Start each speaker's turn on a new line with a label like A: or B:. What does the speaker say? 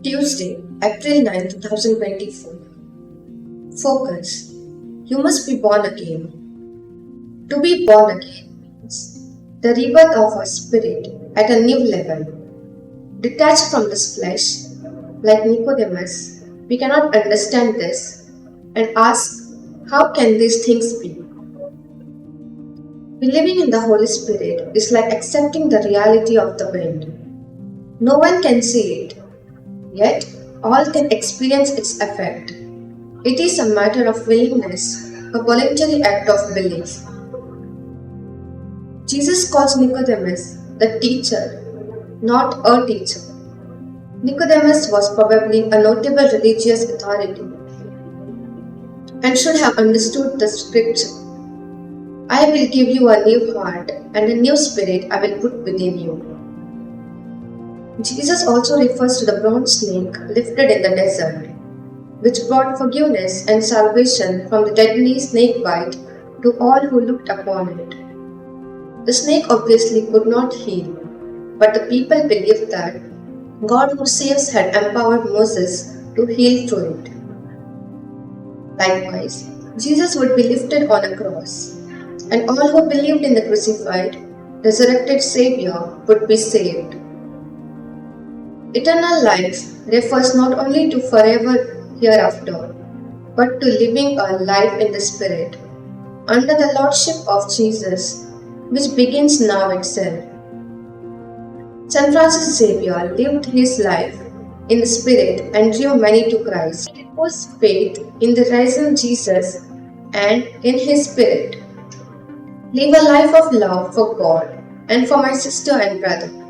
A: Tuesday, April 9, 2024. Focus. You must be born again. To be born again means the rebirth of our spirit at a new level. Detached from this flesh, like Nicodemus, we cannot understand this and ask, how can these things be? Believing in the Holy Spirit is like accepting the reality of the wind. No one can see it, yet all can experience its effect. It is a matter of willingness, a voluntary act of belief. Jesus calls Nicodemus the teacher, not a teacher. Nicodemus was probably a notable religious authority and should have understood the scripture. I will give you a new heart and a new spirit I will put within you. Jesus also refers to the bronze snake lifted in the desert, which brought forgiveness and salvation from the deadly snake bite to all who looked upon it. The snake obviously could not heal, but the people believed that God who saves had empowered Moses to heal through it. Likewise, Jesus would be lifted on a cross, and all who believed in the crucified, resurrected Xavier would be saved. Eternal life refers not only to forever hereafter, but to living a life in the Spirit, under the Lordship of Jesus, which begins now itself. St. Francis Xavier lived his life in the Spirit and drew many to Christ. He reposed faith in the risen Jesus and in His Spirit. Live a life of love for God and for my sister and brother.